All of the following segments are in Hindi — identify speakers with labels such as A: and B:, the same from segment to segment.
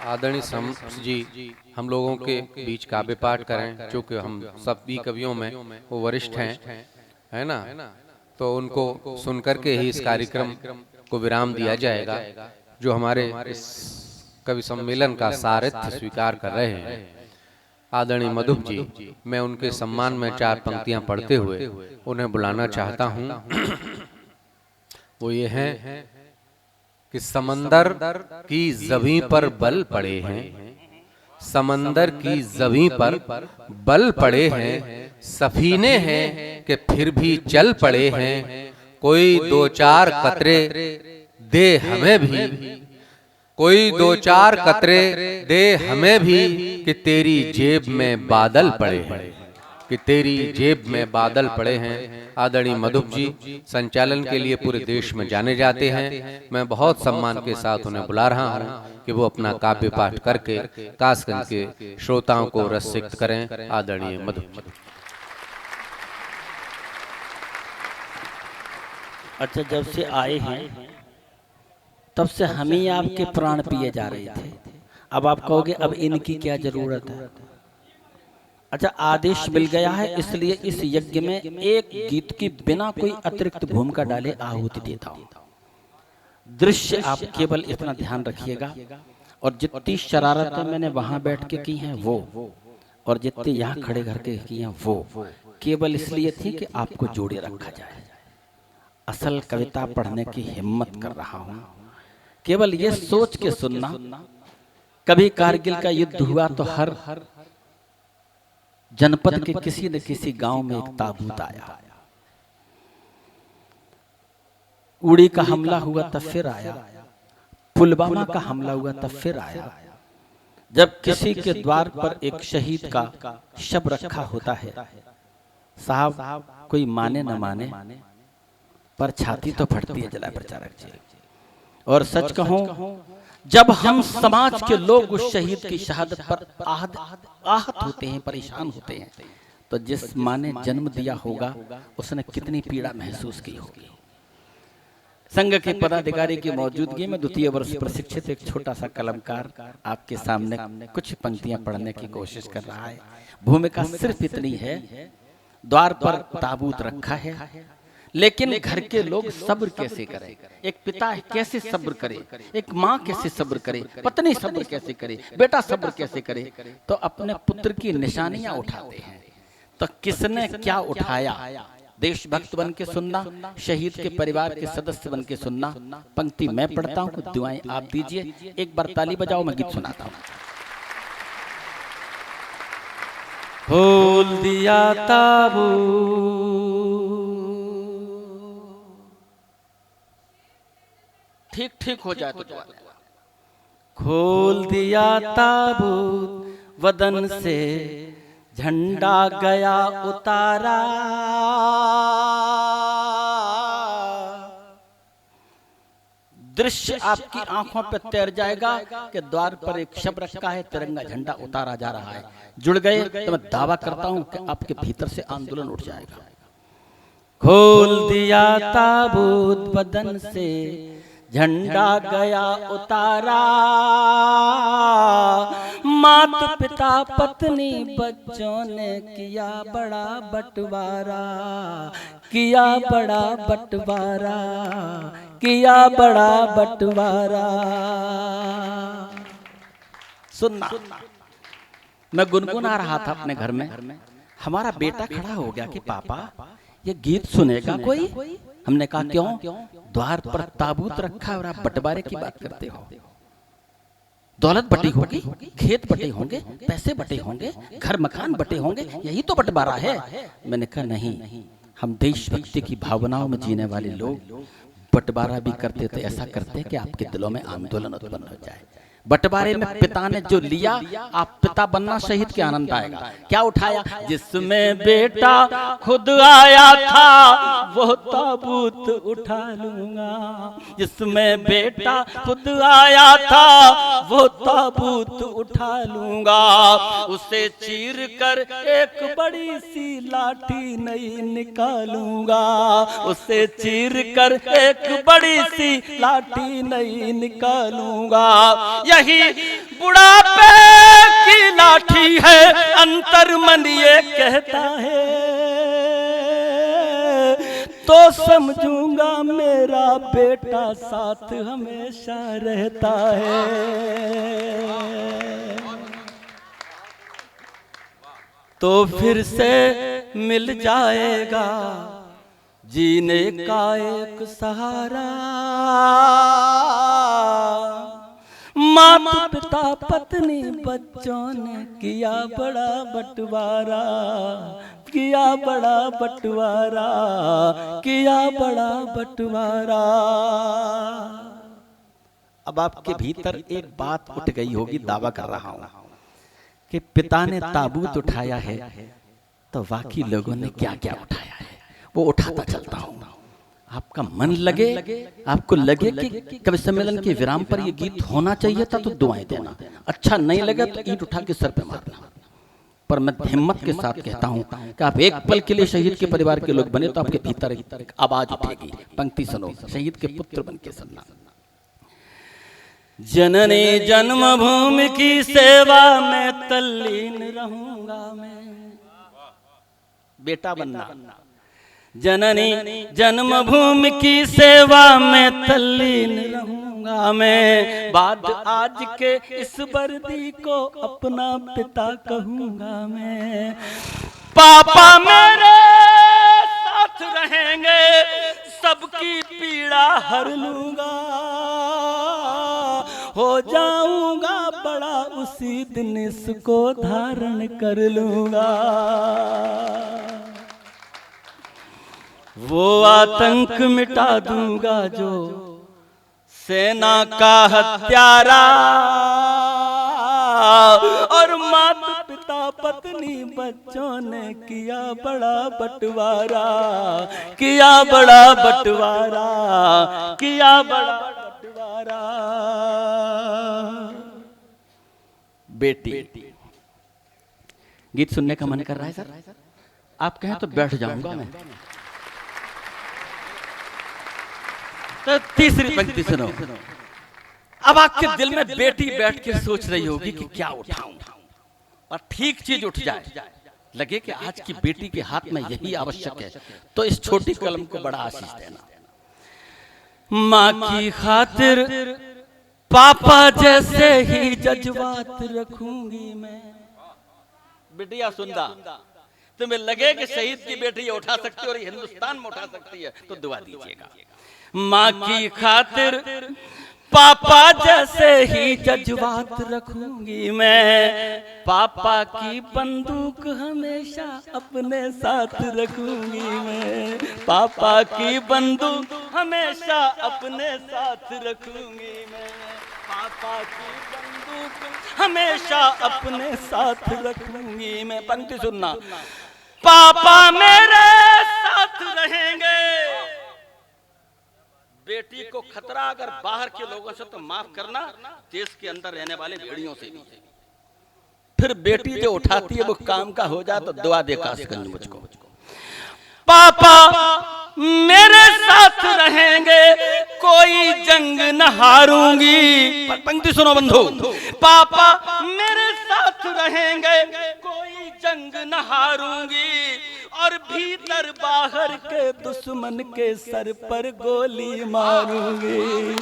A: आदरणीय जी हम लोगों के बीच काव्य पाठ करें, चूँकि हम सभी कवियों में वो वरिष्ठ हैं, है ना, तो उनको सुनकर के ही इस कार्यक्रम को विराम दिया जाएगा। जो हमारे इस कवि सम्मेलन का सारथ्य स्वीकार कर रहे हैं आदरणीय मधुप जी, मैं उनके सम्मान में 4 पंक्तियां पढ़ते हुए उन्हें बुलाना चाहता हूं। वो ये हैं कि समंदर की ज़मीं पर बल पड़े हैं, समंदर की ज़मीं पर बल पड़े हैं, सफीने हैं कि फिर भी चल पड़े हैं, कोई 2-4 कतरे दे हमें भी, कोई 2-4 कतरे दे हमें भी, कि तेरी जेब में बादल पड़े हैं, कि तेरी जेब में बादल पड़े हैं। आदरणीय मधुप जी संचालन के लिए पूरे देश में जाने जाते हैं। मैं बहुत सम्मान के साथ उन्हें बुला रहा हूं कि वो अपना काव्य पाठ करके कासगंज के श्रोताओं को रसिक्त करें। आदरणीय मधुप जी।
B: अच्छा, जब से आए हैं तब से हम ही आपके प्राण पिए जा रहे थे, अब आप कहोगे अब इनकी क्या जरूरत है। अच्छा, आदेश मिल गया है, इसलिए इस यज्ञ में एक गीत की बिना कोई अतिरिक्त भूमिका डाले आहुति देता हूं। दृश्य आप केवल इतना ध्यान रखिएगा, और जितनी शरारतें मैंने वहां बैठ के की हैं वो, और जितनी यहाँ खड़े करके की हैं वो, केवल इसलिए थी कि आपको जोड़े रखा जाए। असल कविता पढ़ने की हिम्मत कर रहा हूं, केवल ये सोच के सुनना, कभी कारगिल का युद्ध हुआ तो हर जनपद के किसी न किसी गांव में एक ताबूत आया। उड़ी का हमला हुआ तब फिर आया, पुलवामा का हमला हुआ तब फिर आया। जब किसी के द्वार पर एक शहीद का शव रखा होता है, साहब कोई माने न माने पर छाती तो फटती है जला प्रचारक जी। और सच कहूं, जब हम समाज के लोग उस शहीद की शहादत पर आहत होते हैं, परेशान होते हैं, तो जिस माँ ने जन्म दिया होगा उसने कितनी पीड़ा महसूस की होगी। संघ के पदाधिकारी की मौजूदगी में 2य वर्ष प्रशिक्षित एक छोटा सा कलमकार आपके सामने कुछ पंक्तियां पढ़ने की कोशिश कर रहा है। भूमिका सिर्फ इतनी है, द्वार पर ताबूत रखा है, लेकिन घर के लोग सब्र कैसे करें, एक पिता कैसे सब्र करे, एक माँ कैसे सब्र करे, पत्नी सब्र कैसे करे, बेटा सब्र कैसे करे, तो अपने पुत्र की निशानियां उठाते हैं। तो किसने क्या उठाया, देशभक्त बन के सुनना, शहीद के परिवार के सदस्य बन के सुनना। पंक्ति मैं पढ़ता हूँ, कुछ दुआएं आप दीजिए। एक बार ताली बजाओ, मैं गीत सुनाता हूँ। खोल दिया ताबूत, ठीक ठीक हो जाए तो दुआ। खोल दिया ताबूत, वदन से झंडा गया उतारा, दृश्य आपकी आंखों पे तैर जाएगा कि द्वार पर एक शव रखा है, तिरंगा झंडा उतारा जा रहा है। जुड़ गए तो मैं दावा करता हूं कि आपके भीतर से आंदोलन उठ जाएगा। खोल दिया ताबूत, वदन से झंडा गया उतारा, माता पिता पत्नी बच्चों ने किया बड़ा बंटवारा, किया बड़ा बंटवारा, किया बड़ा बंटवारा। सुनना, मैं गुनगुना रहा था अपने घर में, हमारा बेटा खड़ा हो गया कि पापा ये गीत सुनेगा कोई। हमने कहा क्यों, द्वार पर ताबूत रखा है और आप बंटवारे की बात करते हो। दौलत बटी होगी, खेत बटे होंगे, पैसे बटे होंगे, घर मकान बटे होंगे, यही तो बंटवारा है। मैंने कहा नहीं, हम देशभक्ति की भावनाओं में जीने वाले लोग बंटवारा भी करते तो ऐसा करते कि आपके दिलों में आंदोलन उत्पन्न हो जाए। बंटवारे में पिता ने जो लिया, आप पिता बनना शहीद के आनंद आएगा। क्या उठाया, जिसमें बेटा खुद आया था वो ताबूत उठा लूंगा, जिसमें बेटा खुद आया था वो ताबूत उठा लूंगा, उसे चीर कर एक बड़ी सी लाठी नई निकालूंगा, उसे चीर कर एक बड़ी सी लाठी नई निकालूंगा। यही बुढ़ापे की लाठी है, अंतर मन ये कहता है, तो समझूंगा मेरा बेटा साथ हमेशा रहता है। तो फिर से मिल जाएगा जीने का एक सहारा, माता पिता पत्नी बच्चों ने किया बड़ा बंटवारा, किया बड़ा बंटवारा, किया बड़ा बंटवारा। अब आपके भीतर एक बात उठ गई होगी, दावा कर रहा हूं कि पिता ने ताबूत उठाया है, तो बाकी लोगों ने क्या क्या उठाया है वो उठाता चलता हूं। आपका मन लगे, आपको लगे कि कवि सम्मेलन के विराम पर ये गीत होना चाहिए था तो दुआएं देना, अच्छा नहीं लगा तो ईंट उठा के सर पे मारना। पर मैं हिम्मत के साथ कहता हूं कि आप एक पल के लिए शहीद के परिवार के लोग बने तो आपके भीतर एक आवाज उठेगी। पंक्ति सुनो, शहीद के पुत्र बन के सुनना। जननी जन्मभूमि की सेवा में तल्लीन रहूंगा मैं, बेटा बनना। जननी जन्मभूमि की सेवा में तल्लीन रहूंगा मैं, बाद आज के इस वर्दी को अपना पिता कहूंगा मैं। पापा मेरे साथ रहेंगे, सबकी पीड़ा हर लूंगा, हो जाऊंगा बड़ा उसी दिन इसको धारण कर लूंगा। वो आतंक मिटा दूंगा जो सेना का हत्यारा, और माता पिता पत्नी बच्चों ने किया बड़ा बंटवारा, किया बड़ा बंटवारा, किया बड़ा बंटवारा। बेटी, गीत सुनने का मन कर रहा है सर? आप कहें तो बैठ जाऊंगा मैं। तो तीसरी पंक्ति सुनो। अब आपके दिल में बेटी बैठ के सोच रही होगी कि क्या उठाऊं, और ठीक चीज उठ जाए, लगे कि आज की बेटी के हाथ में यही आवश्यक है, तो इस छोटी कलम को बड़ा आशीष देना। माँ की खातिर पापा जैसे ही जज्बात रखूंगी मैं। बेटिया सुनदा, तुम्हें लगे कि शहीद की बेटी ये उठा सकती है और हिंदुस्तान में उठा सकती है तो दुआ दीजिएगा। माँ की खातिर पापा जैसे ही जज्बात रखूंगी मैं, पापा की बंदूक हमेशा अपने साथ रखूंगी मैं, पापा की बंदूक हमेशा अपने साथ रखूंगी मैं, पापा की बंदूक हमेशा अपने साथ रखूंगी मैं। पंक्ति सुनना। पापा मेरे साथ रहेंगे, बेटी को खतरा अगर बाहर के लोगों से तो माफ करना, देश के अंदर रहने वाले भेड़ियों से भी। फिर बेटी जो उठाती है वो काम का हो जाए तो दुआ दे कासगंज मुझको। पापा मेरे साथ रहेंगे, कोई जंग न हारूंगी। पंक्ति सुनो बंधु। पापा मेरे साथ रहेंगे, कोई जंग न हारूंगी, और भीतर बाहर के दुश्मन के सर पर गोली मारूंगी,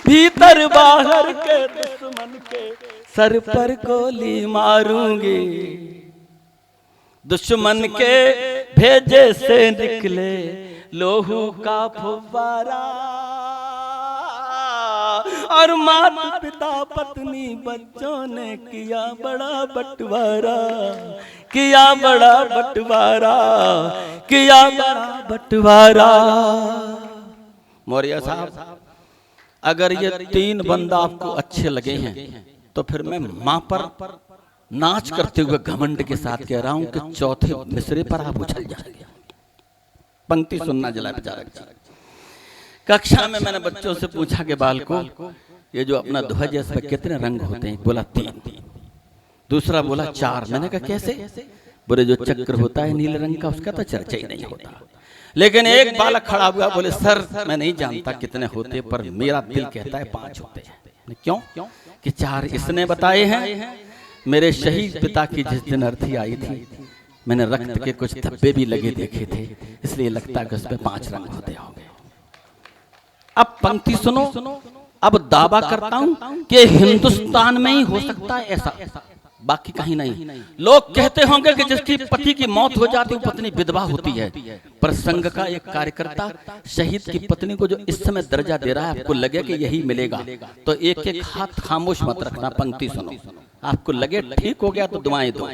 B: भीतर बाहर के दुश्मन के सर पर गोली मारूंगी। दुश्मन के भेजे से निकले लोहू का फुव्वारा, और माता पिता पत्नी बच्चों ने किया बड़ा बंटवारा, किया बड़ा बंटवारा, किया बड़ा बंटवारा। मौर्य साहब, अगर ये तीन बंदा आपको अच्छे लगे हैं तो फिर मैं मां पर नाच करते हुए घमंड के साथ कह रहा हूं कि चौथे मिसरे पर आप उछल जाएंगे। पंक्ति सुनना जला बेचारा। कक्षा में मैंने बच्चों से पूछा कि बाल को ये जो अपना ध्वज है इसमें कितने रंग होते हैं? बोला 3। दूसरा बोला 4। मैंने कहा कैसे? बोले जो चक्र होता है नीले रंग का उसका तो चर्चा ही नहीं होता। लेकिन एक बालक खड़ा हुआ, बोले सर मैं नहीं जानता कितने होते, पर मेरा दिल कहता है 5 होते हैं। क्यों कि 4 इसने बताए हैं। मेरे शहीद पिता की जिस दिन अर्थी आई थी, मैंने रक्त के कुछ धब्बे भी लगे देखे थे, इसलिए लगता है कि उसमें 5 रंग होते होंगे। अब पंक्ति सुनो। अब दावा करता हूं कि हिंदुस्तान में ही हो सकता है ऐसा, बाकी कहीं नहीं। लोग कहते होंगे कि जिसकी पति की मौत हो जाती है पत्नी विधवा होती है, पर संघ का एक कार्यकर्ता शहीद की पत्नी को जो इस समय दर्जा दे रहा है, आपको लगे कि यही मिलेगा तो एक एक हाथ खामोश मत रखना। पंक्ति सुनो, आपको लगे ठीक हो गया तो दुआएं दो।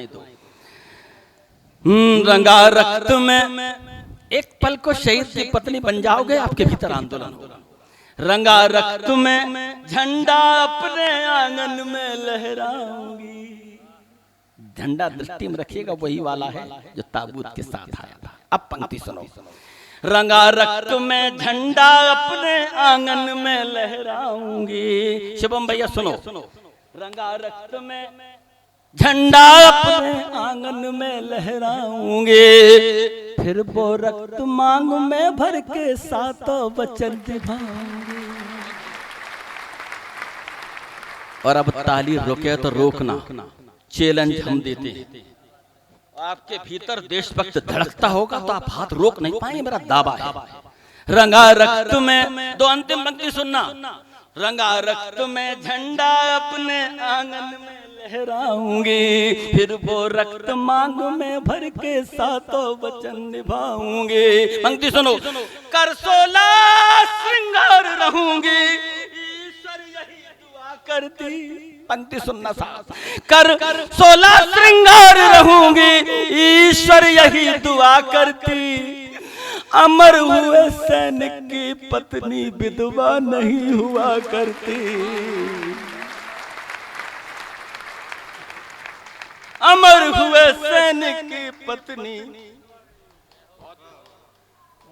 B: रंगा रक्त में एक पल को शहीद की पत्नी बन जाओगे, आपके भीतर आंदोलन होगा। रंगा रक्त में झंडा अपने आंगन में लहराऊंगी। झंडा दृष्टि में रखिएगा, वही वाला है जो ताबूत के साथ आया था। अब पंक्ति सुनो। रंगा रक्त में झंडा अपने आंगन में लहराऊंगी। शिवम भैया सुनो। रंगा रक्त में झंडा अपने आंगन में लहराऊंगे, फिर वो रक्त मांग में भर के 7 वचन निभाऊंगे। और अब ताली रुके तो रोकना, चैलेंज हम देते हैं। आपके भीतर देशभक्त धड़कता होगा तो आप हाथ रोक नहीं पाएंगे, मेरा दावा है। रंगा रक्त में, 2 अंतिम पंक्ति सुनना। रंगा रक्त में झंडा अपने आंगन में लहराऊंगी, फिर वो रक्त मांग में भर के 7 वचन निभाऊंगी। पंक्ति सुनो। कर 16 श्रृंगार रहूंगी, ईश्वर यही दुआ करती। पंक्ति सुनना साहब। कर 16 श्रृंगार रहूंगी, ईश्वर यही दुआ करती। अमर हुए सैनिक की पत्नी विधवा नहीं हुआ करती। अमर हुए सैनिक की पत्नी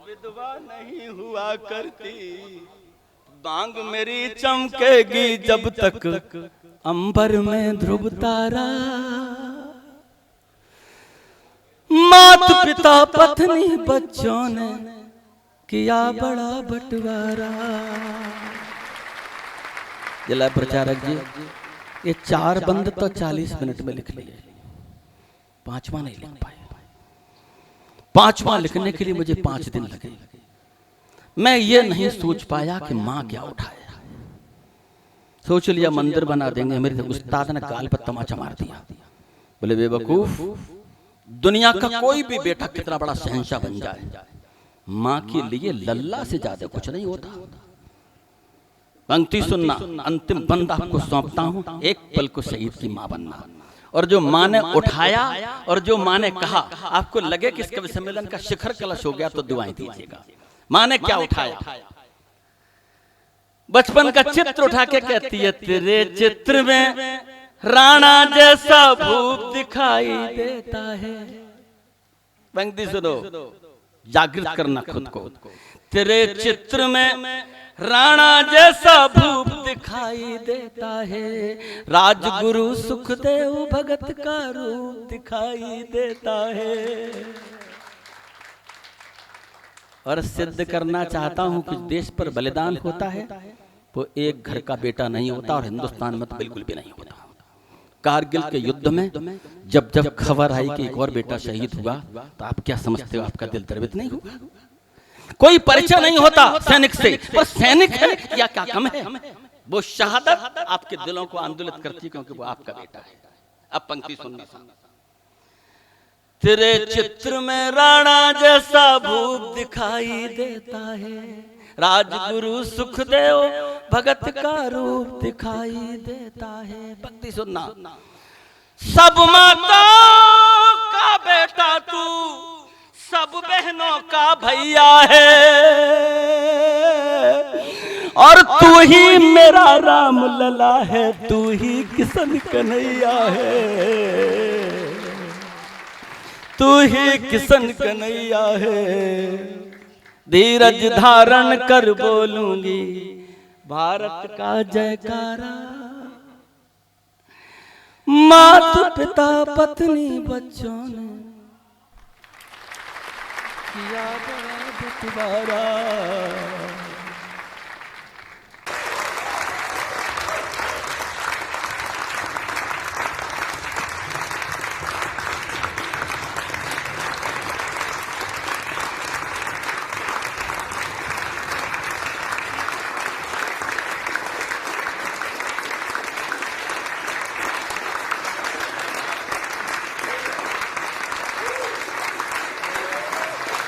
B: विधवा नहीं हुआ करती। बांग मेरी चमकेगी जब तक अंबर में ध्रुव तारा। मात पिता पत्नी बच्चों ने किया बड़ा बंटवारा। जिला प्रचारक जी, ये 4 बंद तो 40 मिनट में लिख लिए, 5वां नहीं लिख पाए। 5वां लिखने के लिए मुझे 5 दिन लगे। मैं ये नहीं सोच पाया कि माँ क्या उठाया। सोच लिया मंदिर बना देंगे। मेरे उस्ताद ने गाल पर तमाचा मार दिया, बोले बेवकूफ, दुनिया का कोई भी बेटा कितना बड़ा शहंशाह बन जाए, माँ के लिए लल्ला से ज्यादा कुछ नहीं होता। पंक्ति सुनना, अंतिम बंद आपको सौंपता हूं। एक पल को शहीद की माँ बनना। और जो माँ ने उठाया और जो माँ ने कहा, आपको लगे कि इस कवि सम्मेलन का शिखर कलश हो गया तो दुआएं दीजिएगा। माँ ने क्या उठाया? बचपन का चित्र उठा के कहती है, तेरे चित्र में राणा जैसा भूप दिखाई देता है। पंक्ति सुनो, जागृत करना खुद को। तेरे चित्र में राणा जैसा भूप दिखाई देता है, राजगुरु सुखदेव भगत का रूप दिखाई देता है। और सिद्ध करना चाहता हूं कि देश पर बलिदान होता है वो एक घर का बेटा नहीं होता, और हिंदुस्तान में तो बिल्कुल भी नहीं होता। कारगिल के युद्ध में जब जब खबर आई कि एक और बेटा शहीद हुआ, तो आप क्या समझते हो, आपका दिल द्रवित नहीं हुआ? कोई परिचय नहीं होता सैनिक से, पर सैनिक है या क्या कम है? वो शहादत आपके दिलों को आंदोलित करती है, क्योंकि वो आपका बेटा है। अब पंक्ति सुनना। तेरे चित्र में राणा जैसा भूप दिखाई देता है, राजगुरु सुखदेव भगत का रूप दिखाई देता है। पंक्ति सुनना। सब माताओं का बेटा तू, सब बहनों का भैया है, और तू ही मेरा राम लला है, तू ही किशन कन्हैया है, तू ही किशन कन्हैया है। धीरज धारण कर बोलूंगी भारत का जयकारा, माता पिता पत्नी बच्चों ने किया बड़ा बंटवारा।